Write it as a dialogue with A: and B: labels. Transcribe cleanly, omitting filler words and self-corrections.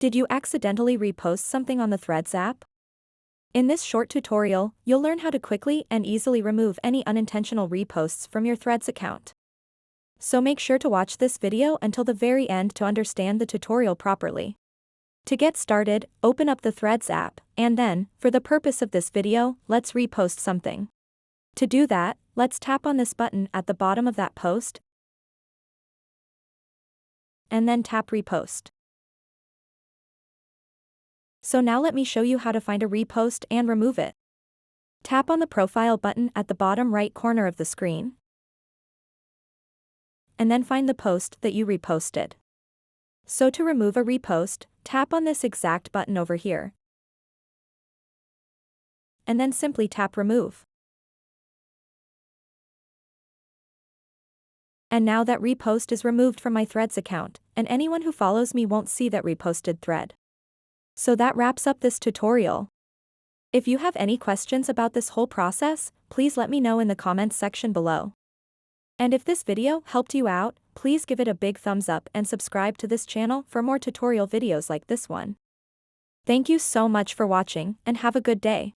A: Did you accidentally repost something on the Threads app? In this short tutorial, you'll learn how to quickly and easily remove any unintentional reposts from your Threads account. So make sure to watch this video until the very end to understand the tutorial properly. To get started, open up the Threads app, and then, for the purpose of this video, let's repost something. To do that, let's tap on this button at the bottom of that post, and then tap Repost. So now let me show you how to find a repost and remove it. Tap on the profile button at the bottom right corner of the screen, and then find the post that you reposted. So to remove a repost, tap on this exact button over here, and then simply tap Remove. And now that repost is removed from my Threads account, and anyone who follows me won't see that reposted thread. So that wraps up this tutorial. If you have any questions about this whole process, please let me know in the comments section below. And if this video helped you out, please give it a big thumbs up and subscribe to this channel for more tutorial videos like this one. Thank you so much for watching, and have a good day.